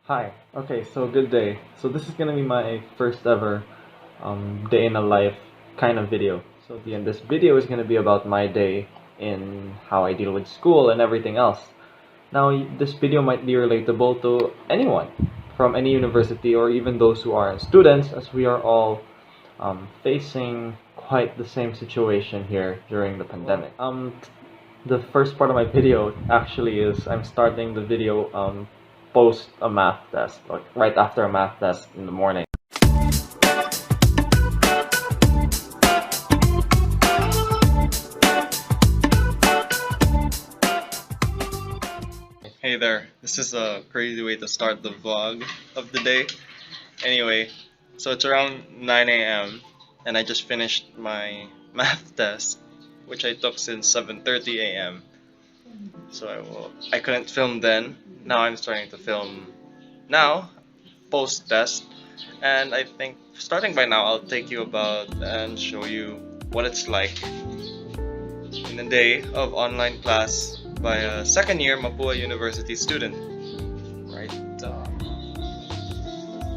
Hi. Okay, so good day. So this is gonna be my first ever day in a life kind of video. So this video is gonna be about my day in how I deal with school and everything else. Now this video might be relatable to anyone from any university or even those who aren't students, as we are all facing quite the same situation here during the pandemic. The first part of my video actually is I'm starting the video post a math test, like right after a math test in the morning. Hey there, this is a crazy way to start the vlog of the day. Anyway, so it's around 9 a.m. and I just finished my math test, which I took since 7:30 a.m. So I couldn't film then. Now I'm starting to film now, post test, and I think starting by now I'll take you about and show you what it's like in a day of online class by a second year Mapúa University student. Right?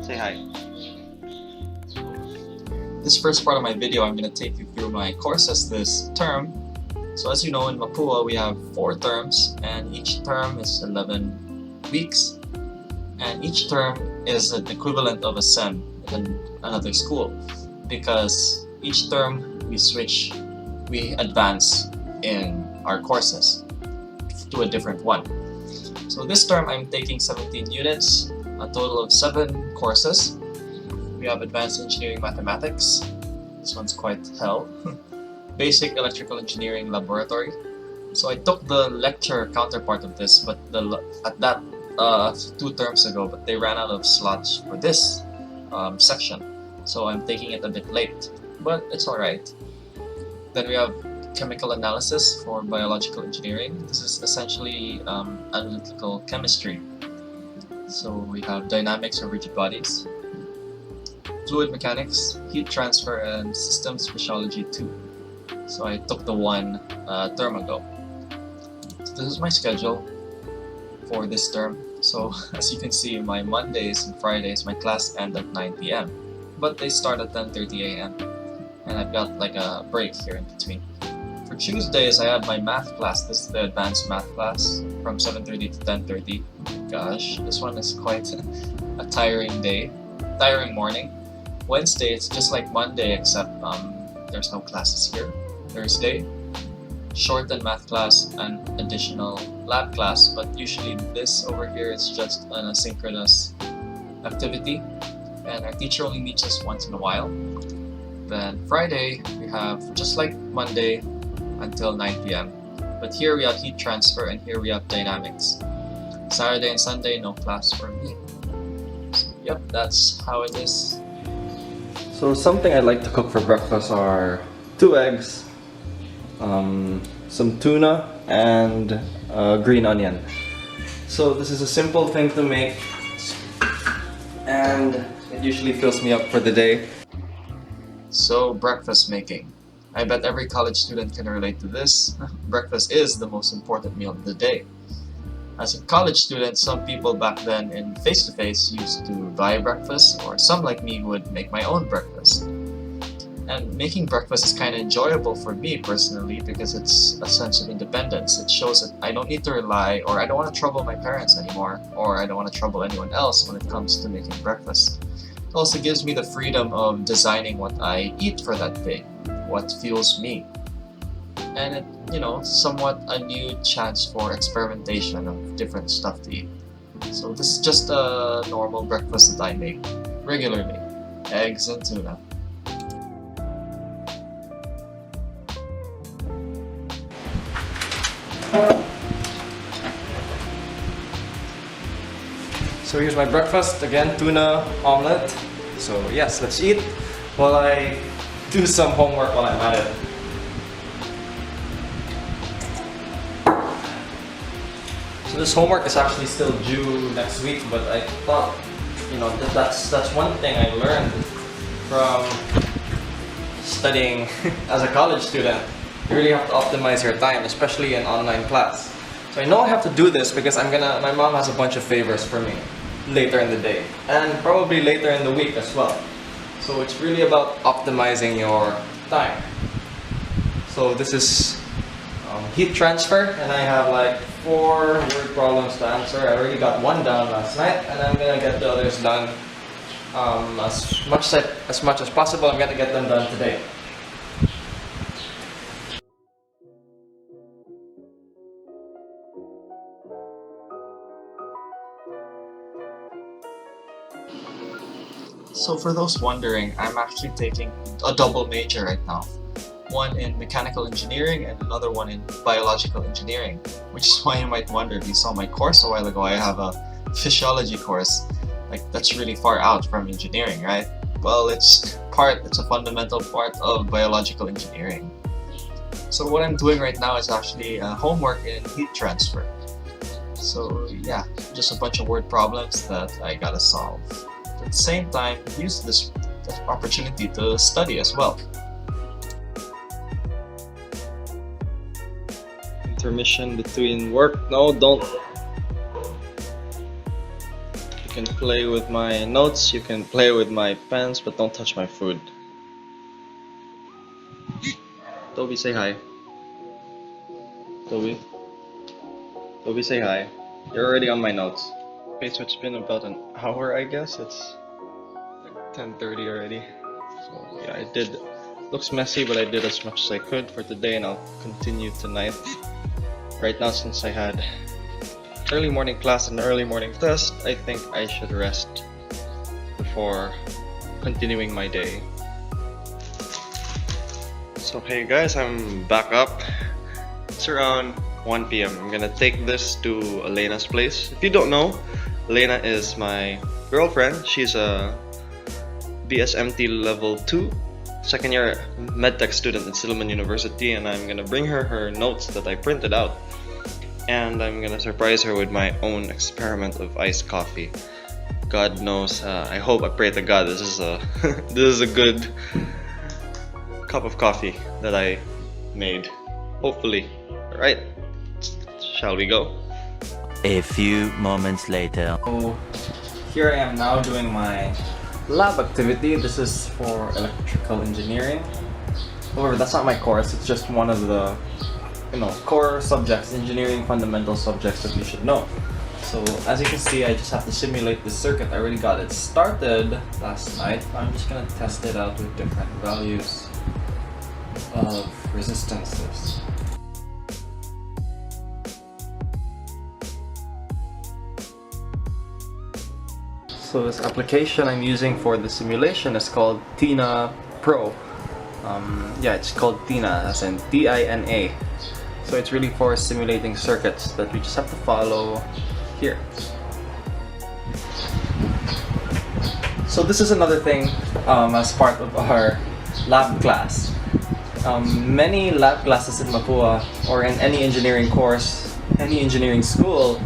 Say hi. This first part of my video, I'm going to take you through my courses this term. So as you know, in Mapúa we have 4 terms, and each term is 11 weeks, and each term is an equivalent of a SEM in another school, because each term we advance in our courses to a different one. So this term I'm taking 17 units, a total of 7 courses. We have Advanced Engineering Mathematics, this one's quite hell, Basic Electrical Engineering Laboratory. So I took the lecture counterpart of this, but at that 2 terms ago, but they ran out of slots for this section, so I'm taking it a bit late, but it's alright. Then we have Chemical Analysis for Biological Engineering. This is essentially analytical chemistry. So we have Dynamics of Rigid Bodies, Fluid Mechanics, Heat Transfer, and Systems Physiology 2. So I took the one term ago. So this is my schedule for this term. So as you can see, my Mondays and Fridays, my class end at 9 p.m. but they start at 10:30 a.m. and I've got like a break here in between. For Tuesdays, I have my math class. This is the advanced math class from 7:30 to 10:30. Gosh, this one is quite a tiring morning. Wednesday, it's just like Monday, except there's no classes here. Thursday, shortened math class and additional lab class, but usually this over here is just an asynchronous activity, and our teacher only meets us once in a while. Then Friday, we have just like Monday until 9 p.m. but here we have heat transfer and here we have dynamics. Saturday and Sunday, no class for me. So, yep, that's how it is. So something I like to cook for breakfast are 2 eggs, some tuna, and green onion. So this is a simple thing to make, and it usually fills me up for the day. So breakfast making. I bet every college student can relate to this. Breakfast is the most important meal of the day. As a college student, some people back then in face-to-face used to buy breakfast, or some like me would make my own breakfast. And making breakfast is kind of enjoyable for me personally because it's a sense of independence. It shows that I don't need to rely, or I don't want to trouble my parents anymore, or I don't want to trouble anyone else when it comes to making breakfast. It also gives me the freedom of designing what I eat for that day, what fuels me. And it, somewhat a new chance for experimentation of different stuff to eat. So this is just a normal breakfast that I make regularly. Eggs and tuna. So here's my breakfast, again, tuna omelet. So yes, let's eat while I do some homework while I'm at it. So this homework is actually still due next week, but I thought, that's one thing I learned from studying as a college student. You really have to optimize your time, especially in online class. So I know I have to do this because my mom has a bunch of favors for me. later in the day and probably later in the week as well. So it's really about optimizing your time. So this is heat transfer, and I have like 4 word problems to answer. I already got one down last night, and I'm gonna get the others done as much as possible. I'm gonna get them done today. So for those wondering, I'm actually taking a double major right now. One in mechanical engineering and another one in biological engineering. Which is why you might wonder, if you saw my course a while ago, I have a physiology course. Like, that's really far out from engineering, right? Well, it's a fundamental part of biological engineering. So what I'm doing right now is actually homework in heat transfer. So yeah, just a bunch of word problems that I gotta solve. At the same time, use this opportunity to study as well. Intermission between work. No, don't. You can play with my notes, you can play with my pens, but don't touch my food. Toby, say hi. Toby. Toby, say hi. You're already on my notes. Okay, so it's been about an hour, I guess. It's like 10:30 already. So yeah, I did. Looks messy, but I did as much as I could for today, and I'll continue tonight. Right now, since I had early morning class and early morning test, I think I should rest before continuing my day. So hey guys, I'm back up. It's around 1 p.m. I'm gonna take this to Elena's place. If you don't know, Elena is my girlfriend. She's a BSMT level 2 second year medtech student at Silliman University, and I'm gonna bring her notes that I printed out, and I'm gonna surprise her with my own experiment of iced coffee. God knows, I pray to God this is a this is a good cup of coffee that I made. Hopefully. Alright, shall we go? A few moments later. So here I am now doing my lab activity. This is for electrical engineering. However, that's not my course. It's just one of the core subjects, engineering fundamental subjects that you should know. So as you can see, I just have to simulate the circuit. I already got it started last night. I'm just gonna test it out with different values of resistances. So this application I'm using for the simulation is called Tina Pro. Yeah, it's called Tina, as in Tina. So it's really for simulating circuits that we just have to follow here. So this is another thing as part of our lab class. Many lab classes in Mapúa or in any engineering course, any engineering school,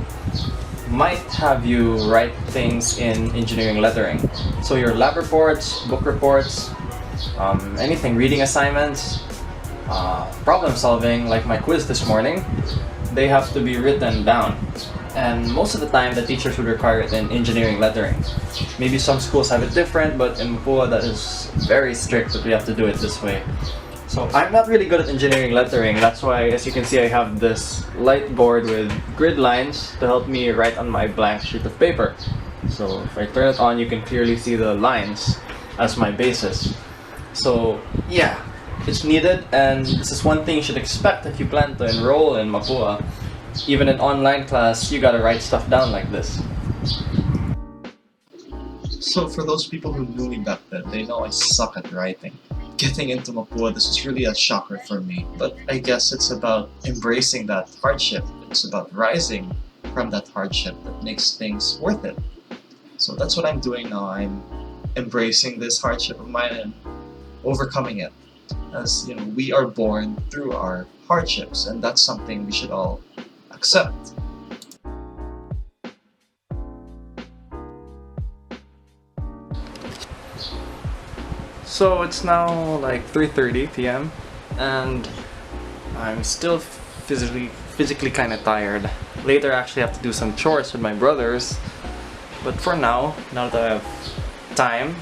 might have you write things in engineering lettering. So your lab reports, book reports, anything, reading assignments, problem solving, like my quiz this morning, they have to be written down. And most of the time, the teachers would require it in engineering lettering. Maybe some schools have it different, but in Mapúa that is very strict that we have to do it this way. So I'm not really good at engineering lettering. That's why, as you can see, I have this light board with grid lines to help me write on my blank sheet of paper. So if I turn it on, you can clearly see the lines as my basis. So yeah, it's needed, and this is one thing you should expect if you plan to enroll in Mapúa. Even in online class, you gotta write stuff down like this. So for those people who knew me back then, they know I suck at writing. Getting into Mapúa, this was really a shocker for me. But I guess it's about embracing that hardship. It's about rising from that hardship that makes things worth it. So that's what I'm doing now. I'm embracing this hardship of mine and overcoming it. As you know, we are born through our hardships, and that's something we should all accept. So it's now like 3:30 p.m. and I'm still physically kind of tired. Later I actually have to do some chores with my brothers, But for now that I have time,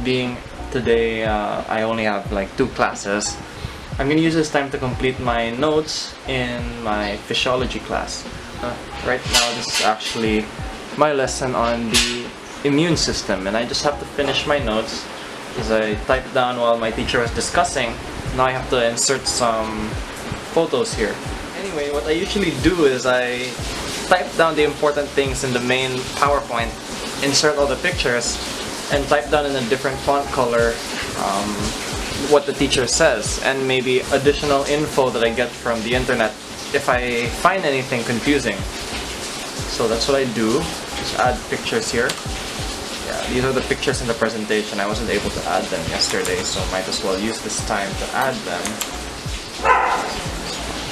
being today I only have like 2 classes, I'm gonna use this time to complete my notes in my physiology class. Right now this is actually my lesson on the immune system, and I just have to finish my notes as I typed down while my teacher was discussing. Now I have to insert some photos here. Anyway, what I usually do is I type down the important things in the main PowerPoint, insert all the pictures, and type down in a different font color what the teacher says, and maybe additional info that I get from the internet if I find anything confusing. So that's what I do. Just add pictures here. Yeah, these are the pictures in the presentation. I wasn't able to add them yesterday, so might as well use this time to add them.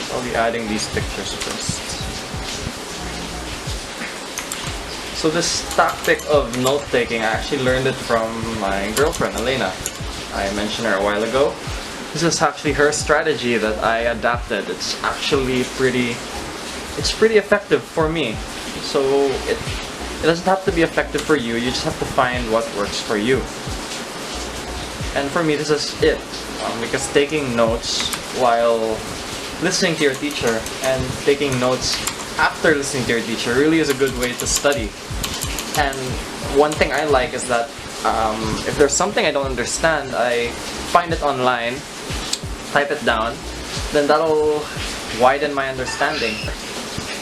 So I'll be adding these pictures first. So this tactic of note-taking, I actually learned it from my girlfriend, Elena. I mentioned her a while ago. This is actually her strategy that I adapted. It's actually pretty effective for me. So it doesn't have to be effective for you, you just have to find what works for you. And for me, this is it. Because taking notes while listening to your teacher and taking notes after listening to your teacher really is a good way to study. And one thing I like is that if there's something I don't understand, I find it online, type it down, then that'll widen my understanding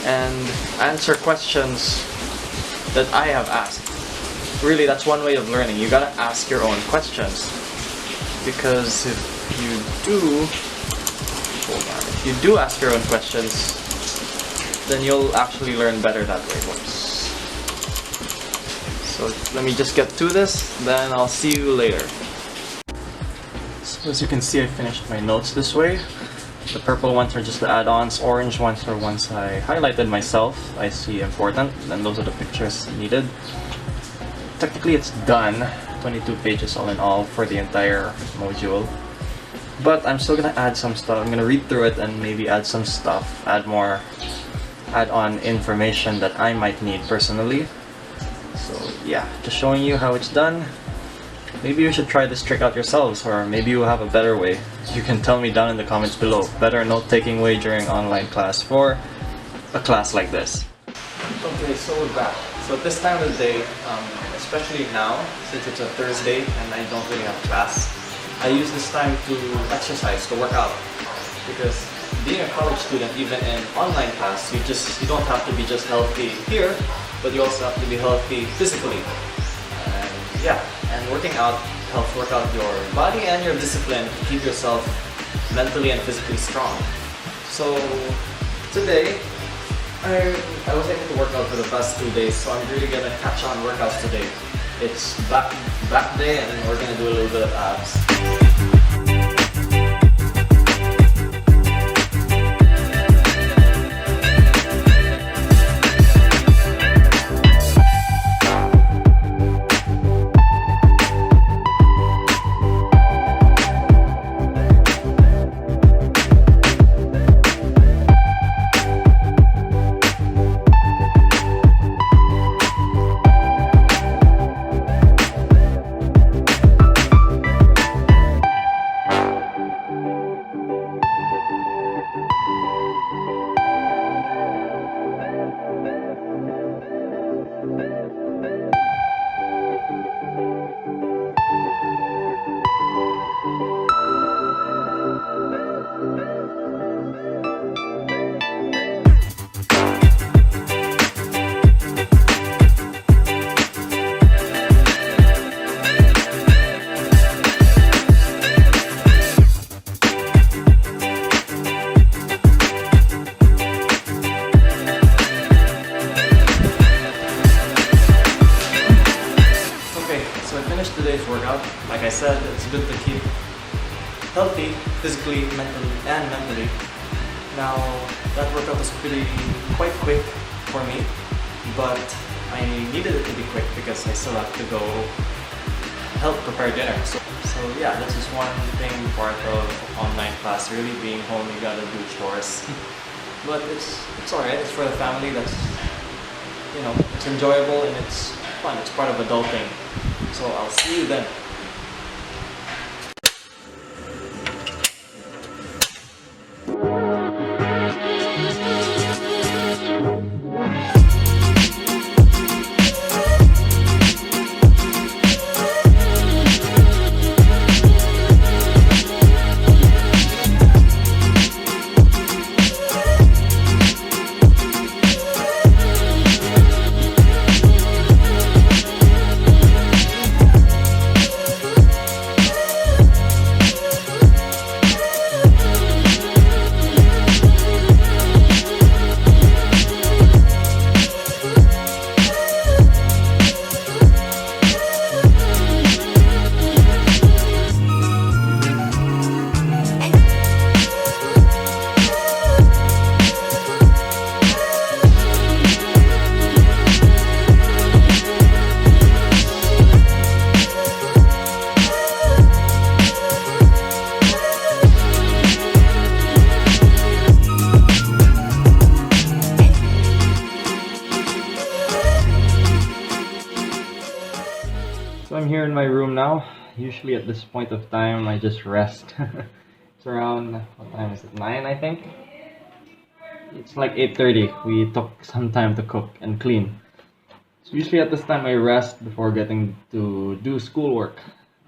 and answer questions that I have asked. Really, that's one way of learning. You gotta ask your own questions, because if you do ask your own questions, then you'll actually learn better that way. So let me just get to this, then I'll see you later. So as you can see, I finished my notes this way. The purple ones are just the add-ons, orange ones are ones I highlighted myself, I see important, and those are the pictures needed. Technically it's done, 22 pages all in all for the entire module. But I'm still gonna add some stuff. I'm gonna read through it and maybe add some stuff, add on information that I might need personally. So yeah, just showing you how it's done. Maybe you should try this trick out yourselves, or maybe you have a better way. You can tell me down in the comments below. Better note-taking way during online class for a class like this. Okay, so we're back. So at this time of the day, especially now, since it's a Thursday and I don't really have class, I use this time to exercise, to work out. Because being a college student, even in online class, you don't have to be just healthy here, but you also have to be healthy physically. Yeah, and working out helps work out your body and your discipline to keep yourself mentally and physically strong. So today, I was able to work out for the past 2 days, so I'm really gonna catch on workouts today. It's back day, and then we're gonna do a little bit of abs. Today's workout. Like I said, it's good to keep healthy physically, mentally. Now, that workout was quite quick for me, but I needed it to be quick because I still have to go help prepare dinner. So yeah, this is one thing part of online class, really being home, you gotta do chores. But it's alright, it's for the family, that's, it's enjoyable and it's fun. It's part of adulting. So I'll see you then. So I'm here in my room now. Usually at this point of time I just rest. It's around, what time is it? 9 I think? It's like 8:30. We took some time to cook and clean. So usually at this time I rest before getting to do schoolwork.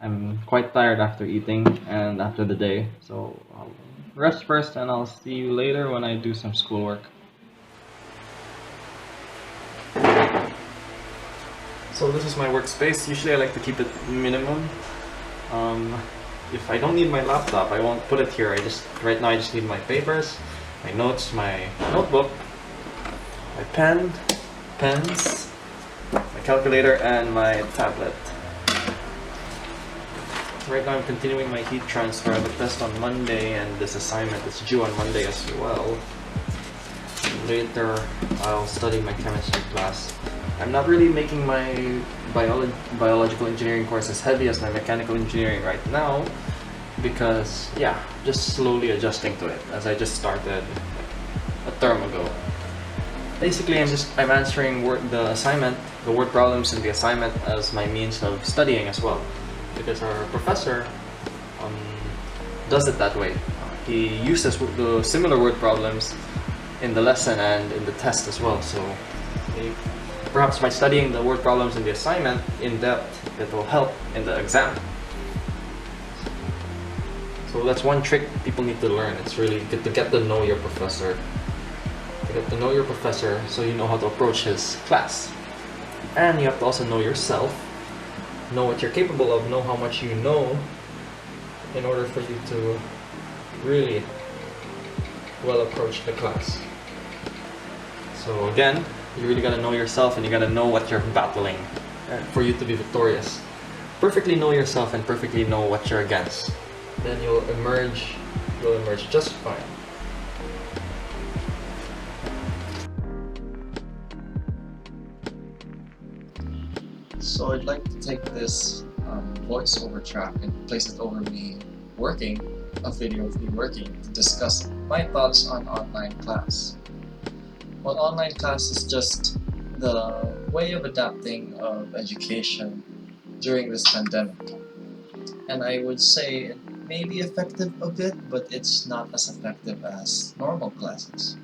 I'm quite tired after eating and after the day. So I'll rest first and I'll see you later when I do some schoolwork. So this is my workspace. Usually I like to keep it minimum. If I don't need my laptop, I won't put it here. Right now I just need my papers, my notes, my notebook, my pens, my calculator, and my tablet. Right now I'm continuing my heat transfer. I have a test on Monday and this assignment is due on Monday as well. Later I'll study my chemistry class. I'm not really making my biological engineering course as heavy as my mechanical engineering right now because yeah, just slowly adjusting to it as I just started a term ago. Basically I'm answering the word problems in the assignment as my means of studying as well because our professor does it that way. He uses the similar word problems in the lesson and in the test as well, so perhaps by studying the word problems in the assignment in depth, it will help in the exam. So that's one trick people need to learn. It's really good to get to know your professor. To get to know your professor so you know how to approach his class. And you have to also know yourself, know what you're capable of, know how much you know in order for you to really well approach the class. So again, you really gotta know yourself and you gotta know what you're battling for you to be victorious. Perfectly know yourself and perfectly know what you're against. Then you'll emerge just fine. So I'd like to take this voiceover track and place it over me working, a video of me working, to discuss my thoughts on online class. Well, online class is just the way of adapting of education during this pandemic. And I would say it may be effective a bit, but it's not as effective as normal classes.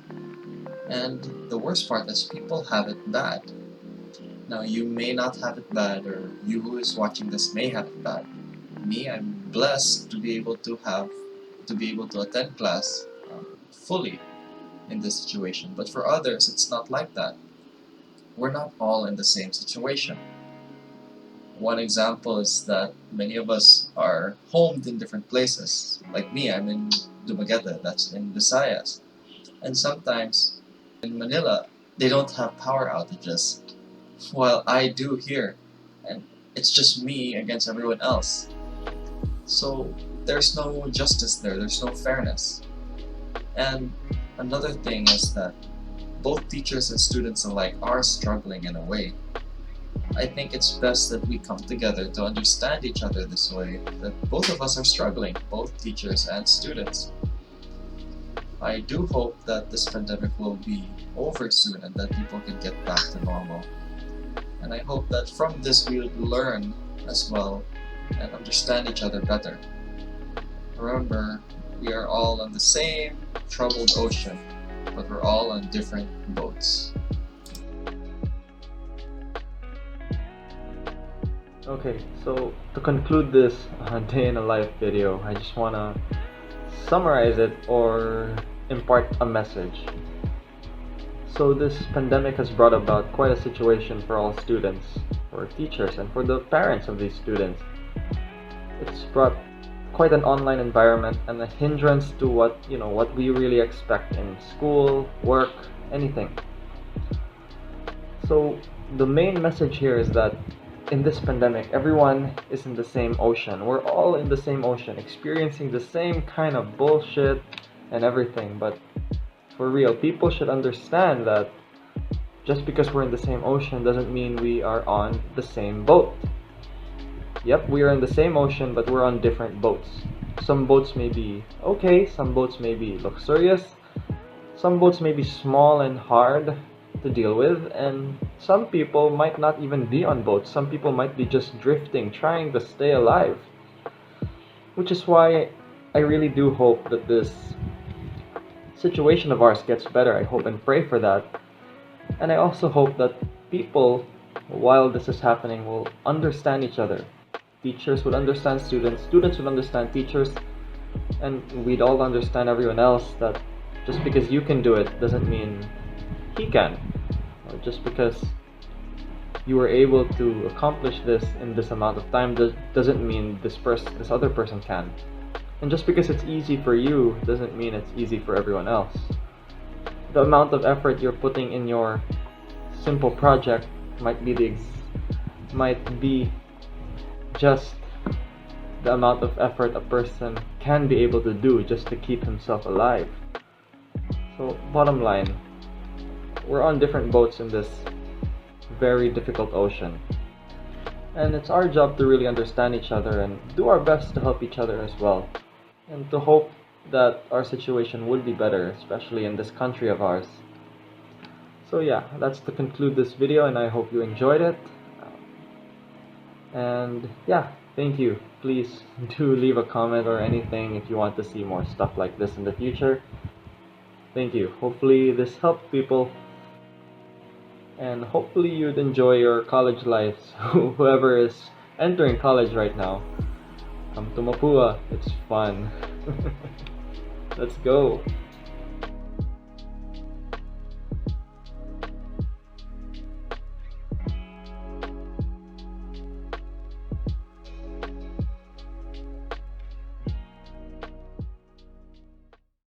And the worst part is people have it bad. Now, you may not have it bad, or you who is watching this may have it bad. Me, I'm blessed to be able to attend class fully in this situation, but for others it's not like that. We're not all in the same situation. One example is that many of us are homed in different places. Like me, I'm in Dumaguete, that's in Visayas. And sometimes in Manila, they don't have power outages, while I do here. And it's just me against everyone else. So there's no justice there, there's no fairness. And another thing is that both teachers and students alike are struggling in a way. I think it's best that we come together to understand each other this way, that both of us are struggling, both teachers and students. I do hope that this pandemic will be over soon and that people can get back to normal. And I hope that from this we'll learn as well and understand each other better. Remember, we are all on the same troubled ocean, but we're all on different boats. Okay, so to conclude this day in a life video, I just want to summarize it or impart a message. So this pandemic has brought about quite a situation for all students, for teachers, and for the parents of these students. It's brought quite an online environment and a hindrance to what we really expect in school, work, anything. So the main message here is that in this pandemic, everyone is in the same ocean. We're all in the same ocean, experiencing the same kind of bullshit and everything. But for real, people should understand that just because we're in the same ocean doesn't mean we are on the same boat. Yep, we are in the same ocean, but we're on different boats. Some boats may be okay, some boats may be luxurious, some boats may be small and hard to deal with, and some people might not even be on boats. Some people might be just drifting, trying to stay alive. Which is why I really do hope that this situation of ours gets better. I hope and pray for that. And I also hope that people, while this is happening, will understand each other. Teachers would understand students, students would understand teachers, and we'd all understand everyone else that just because you can do it doesn't mean he can. Or just because you were able to accomplish this in this amount of time doesn't mean this other person can. And just because it's easy for you doesn't mean it's easy for everyone else. The amount of effort you're putting in your simple project might be just the amount of effort a person can be able to do just to keep himself alive. So bottom line, we're on different boats in this very difficult ocean. And it's our job to really understand each other and do our best to help each other as well. And to hope that our situation would be better, especially in this country of ours. So yeah, that's to conclude this video, and I hope you enjoyed it. And yeah, thank you. Please do leave a comment or anything if you want to see more stuff like this in the future. Thank you. Hopefully this helped people. And hopefully you'd enjoy your college lives. Whoever is entering college right now, come to Mapúa. It's fun. Let's go.